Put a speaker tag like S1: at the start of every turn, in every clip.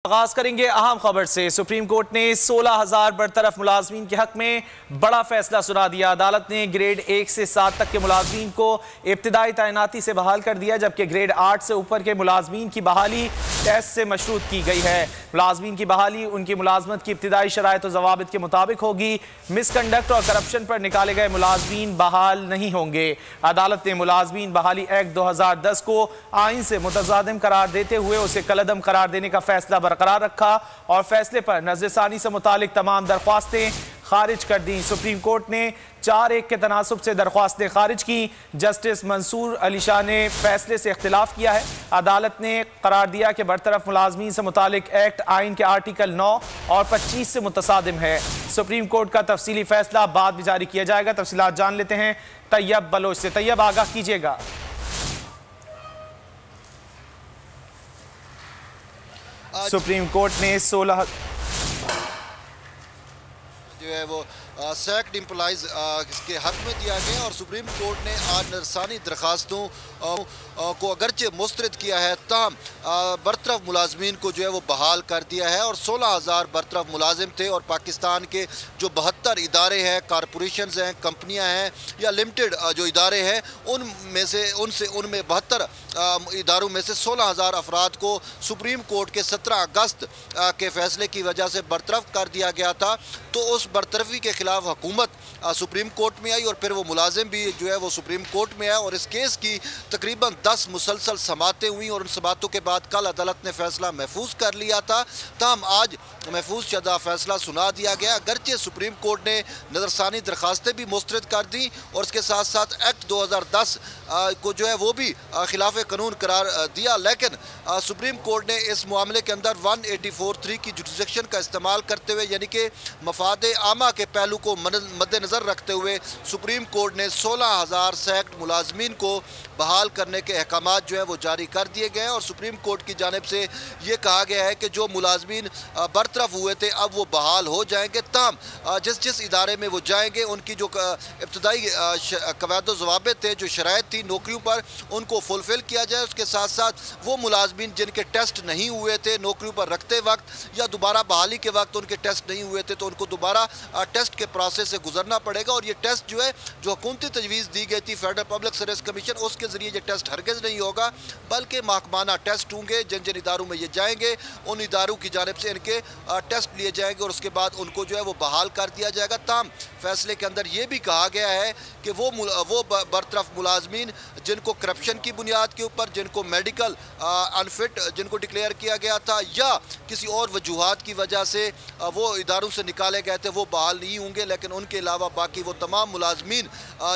S1: आगाज करेंगे अहम खबर से। सुप्रीम कोर्ट ने 16,000 बरतरफ मुलाजमीन के हक में बड़ा फैसला सुना दिया। अदालत ने ग्रेड 1 से 7 तक के मुलाजमीन को इब्तिदाई तैनाती से बहाल कर दिया, जबकि ग्रेड 8 से ऊपर के मुलाजमीन की बहाली टेस्ट से मशरूत की गई है। मुलाजमीन की बहाली उनकी मुलाजमत की इब्तिदाई शराइत और जवाबित के मुताबिक होगी। मिसकंडक्ट और करप्शन पर निकाले गए मुलाजमीन बहाल नहीं होंगे। अदालत ने मुलाजमीन बहाली एक्ट 2010 को आइन से मुतजादिम करार देते हुए उसे कलअदम करार देने का फैसला बरकरार रखा और फैसले पर नज़रसानी से मुतालिक तमाम दरख्वास्तें खारिज कर दी। सुप्रीम कोर्ट ने 4-1 के तनासुब से दरख्वास्तें खारिज की। जस्टिस मंसूर अली शाह ने फैसले से इख्तिलाफ किया है। अदालत ने करार दिया कि बरतरफ मुलाजमीन से मुतालिक एक्ट आइन के आर्टिकल 9 और 25 से मुतसादिम है। सुप्रीम कोर्ट का तफसीली फैसला बाद में जारी किया जाएगा। तफसीलात जान लेते हैं तैयब बलोच से। तैयब, आगाह कीजिएगा। सुप्रीम कोर्ट ने 16
S2: जो है वो सैक्ड एम्प्लॉइज के हक में दिया गया और सुप्रीम कोर्ट ने आज नज़रसानी दरख्वास्तों को अगरचे मुस्तरद किया है, ताहम बरतरफ मुलाजमीन को जो है वो बहाल कर दिया है। और 16,000 बरतरफ मुलाजिम थे और पाकिस्तान के जो 72 इदारे हैं, कारपोरेशन हैं, कंपनियां हैं या लिमिटेड जो इदारे हैं, उनमें 72 इदारों में से 16,000 अफराद को सुप्रीम कोर्ट के 17 अगस्त के फैसले की वजह से बरतरफ कर दिया गया था। तो उस बरतरफी के खिलाफ हुकूमत सुप्रीम कोर्ट में आई और फिर वो मुलाजिम भी जो है वो सुप्रीम कोर्ट में आया और इस केस की तकरीबन 10 मुसलसल समातें हुई और उन समातों के बाद कल अदालत ने फैसला महफूज कर लिया था। तमाम आज महफूज शुदा फैसला सुना दिया गया। अगरचे सुप्रीम कोर्ट ने नज़रसानी दरख्वास्तें भी मुस्तरद कर दी और इसके साथ साथ एक्ट 2010 को जो है वो भी खिलाफ कानून करार दिया, लेकिन सुप्रीम कोर्ट ने इस मामले के अंदर 184(3) की जुरिसडिक्शन का इस्तेमाल करते हुए यानी कि मफादे आमा के पहलू को मद्देनज़र रखते हुए सुप्रीम कोर्ट ने 16,000 सैक्ड मुलाजमीन को बहाल करने के अहकामात जो है वो जारी कर दिए गए और सुप्रीम कोर्ट की जानिब से ये कहा गया है कि जो मुलाजमीन बरतरफ हुए थे अब वो बहाल हो जाएंगे। तमाम जिस इदारे में वो जाएंगे उनकी जो इब्तदाई कवायद ज़वाबित थे, जो शराइत थी नौकरियों पर, उनको फुलफिल किया जाए। उसके साथ साथ वो मुलाजमीन जिनके टेस्ट नहीं हुए थे नौकरियों पर रखते वक्त या दोबारा बहाली के वक्त उनके टेस्ट नहीं हुए थे तो उनको दोबारा टेस्ट के प्रोसेस से गुजरना पड़ेगा और ये टेस्ट जो है जो हुकूमती तजवीज़ दी गई थी फेडरल पब्लिक सर्विस कमीशन, उसके ज़रिए ये टेस्ट हरगिज़ नहीं होगा बल्कि महकमाना टेस्ट होंगे। जिन जिन इदारों में ये जाएंगे उन इदारों की जानिब से इनके टेस्ट लिए जाएंगे और उसके बाद उनको जो है वो बहाल कर दिया जाएगा। ताम फैसले के अंदर ये भी कहा गया है कि वो बरतरफ मुलाजमीन जिनको करप्शन की बुनियाद के ऊपर, जिनको मेडिकल अनफिट जिनको डिक्लेयर किया गया था या किसी और वजूहात की वजह से वो इदारों से निकाले गए थे, वो बहाल नहीं होंगे। लेकिन उनके अलावा बाकी वो तमाम मुलाजमीन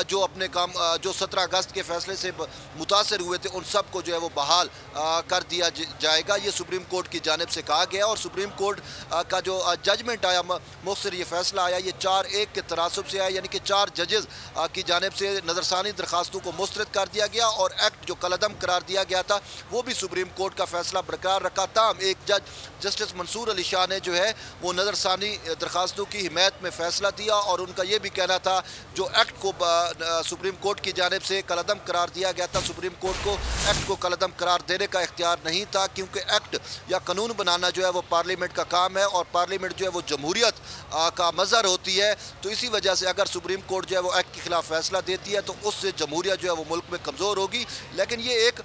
S2: जो अपने काम जो 17 अगस्त के फैसले से मुतासर हुए थे उन सब को जो है वो बहाल कर दिया जाएगा। ये सुप्रीम कोर्ट की जानिब से कहा गया और सुप्रीम कोर्ट का जो जजमेंट आया, मुख्तसर ये फैसला आया, ये 4-1 के तनासुब से आया, यानी कि 4 जजेस की जानिब से नज़रसानी दरख्वास्तों को मुस्तरद कर दिया गया और एक्ट जो कलअदम करार दिया गया था वो भी सुप्रीम कोर्ट का फैसला बरकरार रखा था। एक जज जस्टिस मंसूर अली शाह ने जो है वो नज़रसानी दरख्वास्तों की हिमायत में फैसला दिया और उनका ये भी कहना था जो एक्ट को सुप्रीम कोर्ट की जानिब से कलअदम करार दिया गया था, सुप्रीम कोर्ट को एक्ट को कलअदम करार देने का इख्तियार नहीं था क्योंकि एक्ट या कानून बनाना जो है वो पार्लियामेंट का काम है और पार्लियामेंट जो है वो जमहूरियत का मज़हर होती है। तो इसी वजह से अगर सुप्रीम कोर्ट जो है वो एक्ट के खिलाफ फैसला देती है तो उससे जमहूरियत जो है वो मुल्क में कमज़ोर होगी। लेकिन ये एक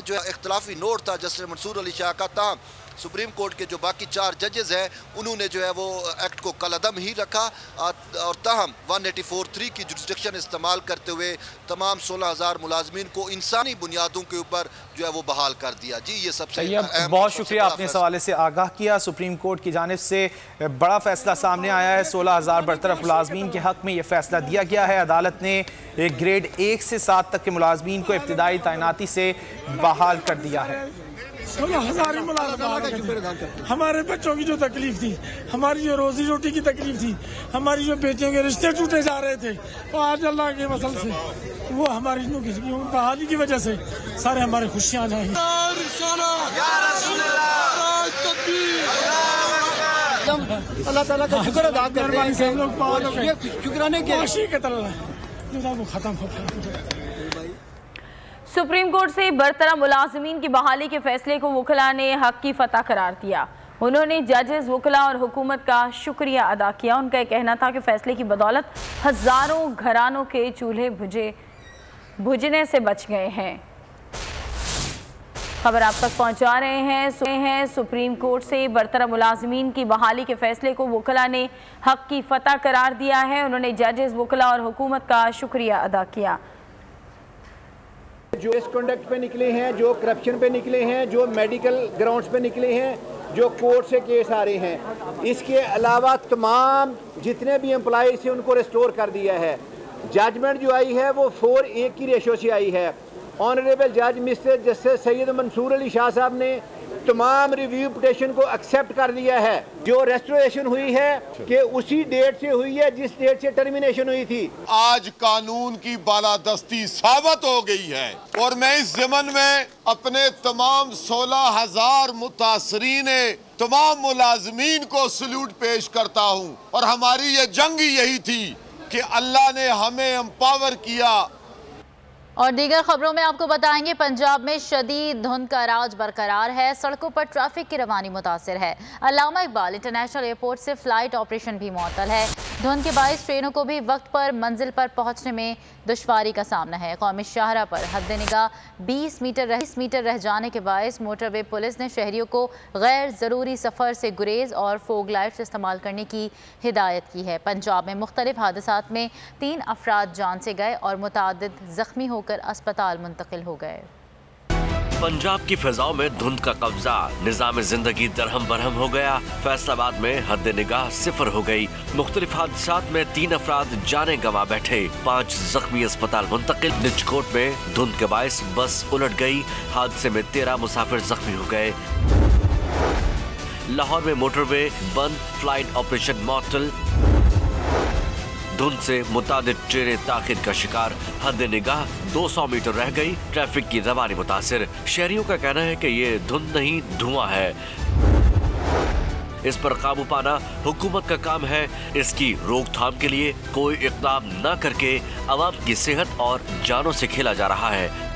S2: जो है इख्तलाफी नोट था जस्टिस मंसूर अली शाह का था। सुप्रीम कोर्ट के जो बाकी 4 जजेस हैं उन्होंने जो है वो एक्ट को कलअदम ही रखा और ताहम 184(3) की जुरिसडिक्शन इस्तेमाल करते हुए तमाम 16,000 मुलाजमीन को इंसानी बुनियादों के ऊपर जो है वो बहाल कर दिया। जी, ये सबसे
S1: बहुत शुक्रिया, आपने इस हवाले से आगाह किया। सुप्रीम कोर्ट की जानिब से बड़ा फैसला सामने आया है। 16,000 बरतरफ मुलाजमीन के हक में यह फैसला दिया गया है। अदालत ने ग्रेड 1 से 7 तक के मुलाजमीन को इब्तिदाई तैनाती से बहाल कर दिया है।
S3: 16,000 मुलाजमीन, हमारे बच्चों की जो तकलीफ थी, हमारी जो रोजी रोटी की तकलीफ थी, हमारी जो बेटियों के रिश्ते टूटे जा रहे थे, और आज अल्लाह के वसल से वो हमारी बहाली की वजह से सारे हमारे खुशियाँ जाएंगी। अल्लाह ताला का शुक्र अदा करते हैं, हम लोग शुक्राने के तरह वो खत्म हो।
S4: सुप्रीम कोर्ट से बरतरफ मुलाजमीन की बहाली के फैसले को वकला ने हक की फतह करार दिया। उन्होंने जजेस, वकला और हुकूमत का शुक्रिया अदा किया। उनका यह कहना था कि फैसले की बदौलत हज़ारों घरानों के चूल्हे बुझने से बच गए हैं। खबर आप तक पहुंचा रहे हैं। सुप्रीम कोर्ट से बरतरफ मुलाजमीन की बहाली के फैसले को वकला ने हक की फतह करार दिया है। उन्होंने जजेस, वकला और हुकूमत का शुक्रिया अदा किया।
S5: जो मिसकंडक्ट पे निकले हैं, जो करप्शन पे निकले हैं, जो मेडिकल ग्राउंड्स पे निकले हैं, जो कोर्ट से केस आ रहे हैं, इसके अलावा तमाम जितने भी एम्प्लॉय थे उनको रिस्टोर कर दिया है। जजमेंट जो आई है वो 4:1 की रेशो से आई है। ऑनरेबल जज मिस्टर जस्टिस सैयद मंसूर अली शाह साहब ने तमाम रिव्यू पिटिशन को एक्सेप्ट कर दिया है। जो रेस्टोरेशन हुई है कि उसी डेट से हुई है जिस डेट से टर्मिनेशन हुई थी।
S6: आज कानून की बालादस्ती साबित हो गई है और मैं इस ज़मन में अपने तमाम 16,000 मुतासरीन तमाम मुलाजमीन को सल्यूट पेश करता हूँ। और हमारी ये जंग यही थी कि अल्लाह ने हमें एम्पावर किया।
S7: और दीगर खबरों में आपको बताएंगे, पंजाब में शदीद धुंध का राज बरकरार है। सड़कों पर ट्रैफिक की रवानी मुतासिर है। अल्लामा इकबाल इंटरनेशनल एयरपोर्ट से फ्लाइट ऑपरेशन भी मुअत्तल है। धुंध के बाइस ट्रेनों को भी वक्त पर मंजिल पर पहुंचने में दुश्वारी का सामना है। कौमी शाहरा पर हद निगाह 20 मीटर रह जाने के बाइस मोटरवे पुलिस ने शहरियों को गैर ज़रूरी सफ़र से गुरेज और फोग लाइट्स इस्तेमाल करने की हिदायत की है। पंजाब में मुख्तलिफ हादसात में 3 अफराद जान से गए और मुतादिद ज़ख्मी होकर अस्पताल मुंतकिल हो गए।
S8: पंजाब की फिजाओं में धुंध का कब्जा, निजाम जिंदगी दरहम बरहम हो गया। फैसलाबाद में हद निगाह 0 हो गई। मुख्तलिफ हादसात में 3 अफराद जाने गंवा बैठे, 5 जख्मी अस्पताल मुंतकिल। निचकोट में धुंध के बायस बस उलट गई, हादसे में 13 मुसाफिर जख्मी हो गए। लाहौर में मोटरवे बंद, फ्लाइट ऑपरेशन मुअत्तल। धुंध से मुतादिद ट्रेनें ताखिर का शिकार, हद निगाह 200 मीटर रह गई। ट्रैफिक की रवानी मुतासिर। शहरियों का कहना है कि ये धुंध नहीं धुआं है। इस पर काबू पाना हुकूमत का काम है। इसकी रोकथाम के लिए कोई इक़दाम न करके अवाम की सेहत और जानों से खेला जा रहा है।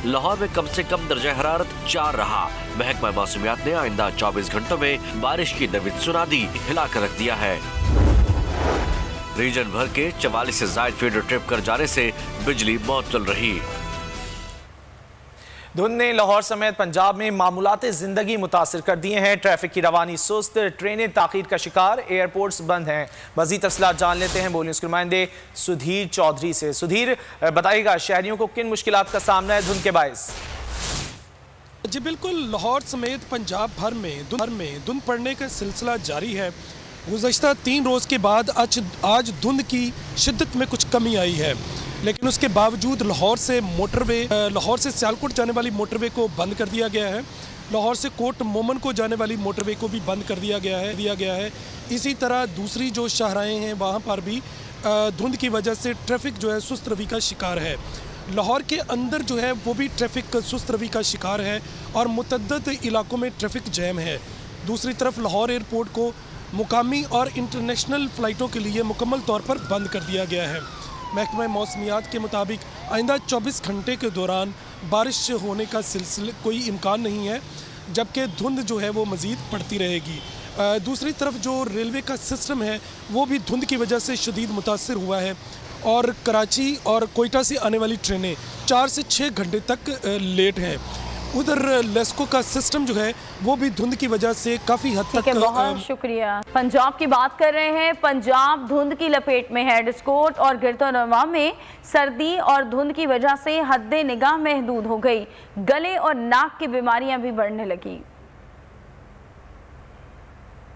S8: लाहौर में कम से कम दर्जा हरारत 4 रहा। महकमा मौसमियात ने आइंदा 24 घंटों में बारिश की नवीद सुना दी, हिला कर रख दिया है। रीजन भर के 44 से ज़ायद फीडर ट्रिप कर जाने से बिजली मुअत्तल रही।
S1: धुंध ने लाहौर समेत पंजाब में मामूलात जिंदगी मुतासिर कर दिए हैं। ट्रैफिक की रवानी सुस्त, ट्रेनें ताखीर का शिकार, एयरपोर्ट्स बंद हैं। मजीद तफसीलात जान लेते हैं बोली उसके नुमाइंदे सुधीर चौधरी से। सुधीर, बताइएगा शहरियों को किन मुश्किलात का सामना है धुंध के बायस?
S3: जी बिल्कुल, लाहौर समेत पंजाब भर में धुंध पड़ने का सिलसिला जारी है। गुज़श्ता 3 रोज़ के बाद आज धुंध की शिद्दत में कुछ कमी आई है, लेकिन उसके बावजूद लाहौर से सियालकोट जाने वाली मोटरवे को बंद कर दिया गया है। लाहौर से कोट मोमन को जाने वाली मोटरवे को भी बंद कर दिया गया है। इसी तरह दूसरी जो शाहराएँ हैं वहाँ पर भी धुंध की वजह से ट्रैफिक जो है सुस्त रवि का शिकार है। लाहौर के अंदर जो है वो भी ट्रैफिक सुस्त रवि का शिकार है और मुतअद्दिद इलाकों में ट्रैफिक जैम है। दूसरी तरफ लाहौर एयरपोर्ट को मुकामी और इंटरनेशनल फ़्लाइटों के लिए मुकम्मल तौर पर बंद कर दिया गया है। महकमा मौसमियात के मुताबिक आइंदा 24 घंटे के दौरान बारिश होने का कोई इम्कान नहीं है, जबकि धुंध जो है वो मज़ीद पड़ती रहेगी। दूसरी तरफ जो रेलवे का सिस्टम है वो भी धुंध की वजह से शदीद मुतासिर हुआ है और कराची और कोयटा से आने वाली ट्रेनें 4 से 6 घंटे तक लेट हैं। उधर लेस्को का सिस्टम जो है वो भी धुंध की वजह से काफ़ी हद तक।
S4: बहुत शुक्रिया। पंजाब की बात कर रहे हैं। पंजाब धुंध की लपेट में है। डिस्कोट और गिरदोनवा में सर्दी और धुंध की वजह से हद निगाह महदूद हो गई। गले और नाक की बीमारियां भी बढ़ने लगी।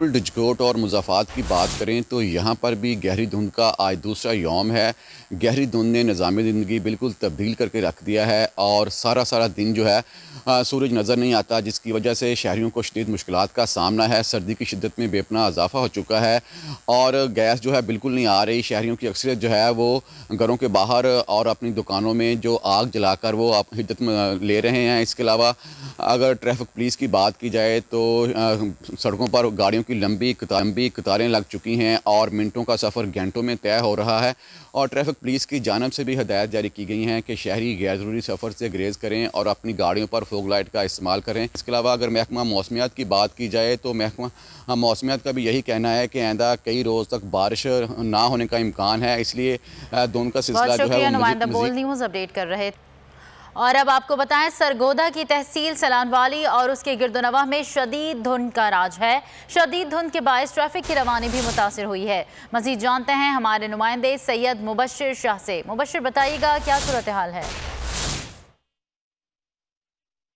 S9: डिस्कोट और मुज़ाफ़ात की बात करें तो यहाँ पर भी गहरी धुंध का आज दूसरा यौम है। गहरी धुंध ने निज़ाम ज़िंदगी बिल्कुल तब्दील करके रख दिया है और सारा दिन जो है सूरज नज़र नहीं आता, जिसकी वजह से शहरियों को शदीद मुश्किलात का सामना है। सर्दी की शिद्दत में बेपनाह इजाफा हो चुका है और गैस जो है बिल्कुल नहीं आ रही। शहरियों की अक्सरियत जो है वो घरों के बाहर और अपनी दुकानों में जो आग जलाकर वो आप हिद्दत ले रहे हैं। इसके अलावा अगर ट्रैफिक पुलिस की बात की जाए तो सड़कों पर गाड़ियों की लंबी कतारें लग चुकी हैं और मिनटों का सफ़र घंटों में तय हो रहा है। और ट्रैफिक पुलिस की जानिब से भी हिदायत जारी की गई हैं कि शहरी गैर ज़रूरी सफ़र से गुरेज़ करें और अपनी गाड़ियों पर फोग लाइट का इस्तेमाल करें। इसके अलावा अगर महकमा मौसमियात की बात की जाए तो महकमा मौसमियात का भी यही कहना है कि आइंदा कई रोज़ तक बारिश ना होने का इम्कान है, इसलिए धुंध का सिलसिला जो है
S7: वो न्यूज़ अपडेट कर रहे थे। और अब आपको बताएं, सरगोदा की तहसील सलानवाली और उसके गिरदोनवाह में शदीद धुंध का राज है। शदीद धुंध के बायस ट्रैफिक की रवानी भी मुतासिर हुई है। मजीद जानते हैं हमारे नुमाइंदे सैयद मुबश्शिर शाह से। मुबश्शिर, बताइएगा क्या सूरत हाल है?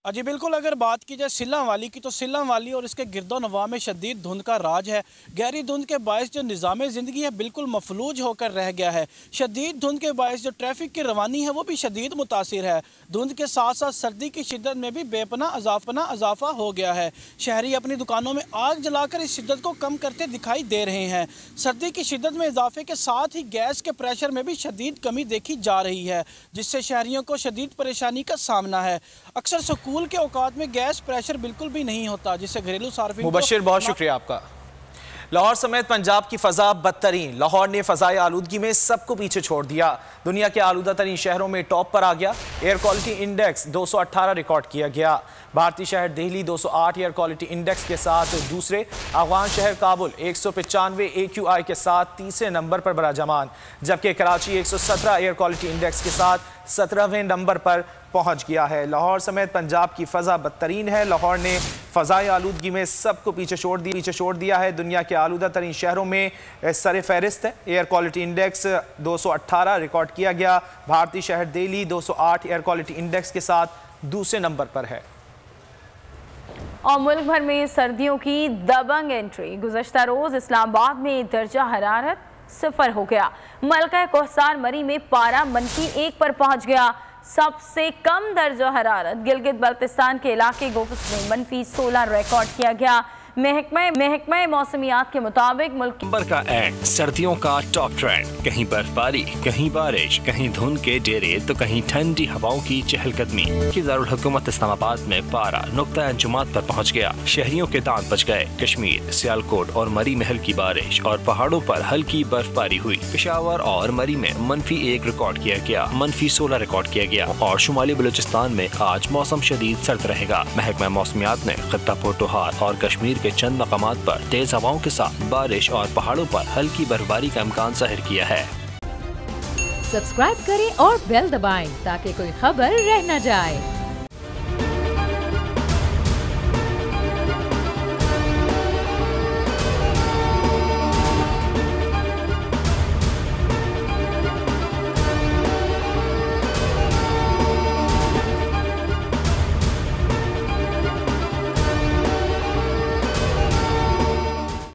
S10: जी बिल्कुल, अगर बात की जाए सिल्लांवाली की तो सिल्लांवाली और इसके गिरदोनवाह में शदीद धुंध का राज है। गहरी धुंध के बायस जो निज़ाम ज़िंदगी है बिल्कुल मफलूज होकर रह गया है। शदीद धुंध के बायस जो ट्रैफिक की रवानी है वो भी शदीद मुतासिर है। धुंध के साथ साथ सर्दी की शिद्दत में भी बेपना इजाफा हो गया है। शहरी अपनी दुकानों में आग जलाकर इस शिद्दत को कम करते दिखाई दे रहे हैं। सर्दी की शिद्दत में इजाफे के साथ ही गैस के प्रेशर में भी शदीद कमी देखी जा रही है, जिससे शहरियों को शदीद परेशानी का सामना है। अक्सर स्कूल के औकात में गैस प्रेशर बिल्कुल भी नहीं होता, जिससे घरेलू सार्फिन।
S1: मुबश्शिर, बहुत शुक्रिया आपका। लाहौर समेत पंजाब की फ़ज़ा बदतरीन। लाहौर ने फ़ज़ाई आलूदगी में सबको पीछे छोड़ दिया। दुनिया के आलूदा तरीन शहरों में टॉप पर आ गया। एयर क्वालिटी इंडेक्स 218 रिकॉर्ड किया गया। भारतीय शहर दिल्ली 208 एयर क्वालिटी इंडेक्स के साथ दूसरे, अफगान शहर काबुल 195 AQI के साथ तीसरे नंबर पर बराजमान, जबकि कराची 117 एयर क्वालिटी इंडेक्स के साथ 17वें नंबर पर पहुंच गया है। लाहौर समेत पंजाब की फ़ज़ा बदतरीन है। लाहौर ने फ़ज़ाई आलूदगी में सबको पीछे छोड़ दिया है। दुनिया के आलूदा तरीन शहरों में सर फहरिस्त है। एयर क्वालिटी इंडेक्स 218 रिकॉर्ड किया गया। भारतीय शहर दिल्ली 208 एयर क्वालिटी इंडेक्स के साथ दूसरे नंबर पर है।
S4: और मुल्क भर में सर्दियों की दबंग एंट्री। गुज़श्ता रोज़ इस्लामाबाद में दर्जा हरारत 0 हो गया। मलका कोहसार मरी में पारा -1 पर पहुंच गया। सबसे कम दर्जा हरारत गिलगित बल्तिस्तान के इलाके गोफ्स में -16 रिकॉर्ड किया गया। महकमा मौसमियात के मुताबिक मुल्क
S11: नंबर का एंड, सर्दियों का टॉप ट्रेंड, कहीं बर्फबारी, कहीं बारिश, कहीं धुंध के डेरे तो कहीं ठंडी हवाओं की चहलकदमी। की दारुल हुकूमत इस्लामाबाद में पारा नुक्ता अंजुमात पर पहुंच गया। शहरियों के दांत बच गए। कश्मीर, सियालकोट और मरी में हल्की बारिश और पहाड़ों पर हल्की बर्फबारी हुई। पेशावर और मरी में -1 रिकॉर्ड किया गया, -16 रिकॉर्ड किया गया। और शुमाली बलूचिस्तान में आज मौसम शदीद सर्द रहेगा। महकमा मौसमियात ने खित्ता पोटोहार और कश्मीर के चंद मकामात पर तेज हवाओं के साथ बारिश और पहाड़ों पर हल्की बर्फबारी का इम्कान जाहिर किया है।
S12: सब्सक्राइब करें और बेल दबाएं ताकि कोई खबर रह न जाए।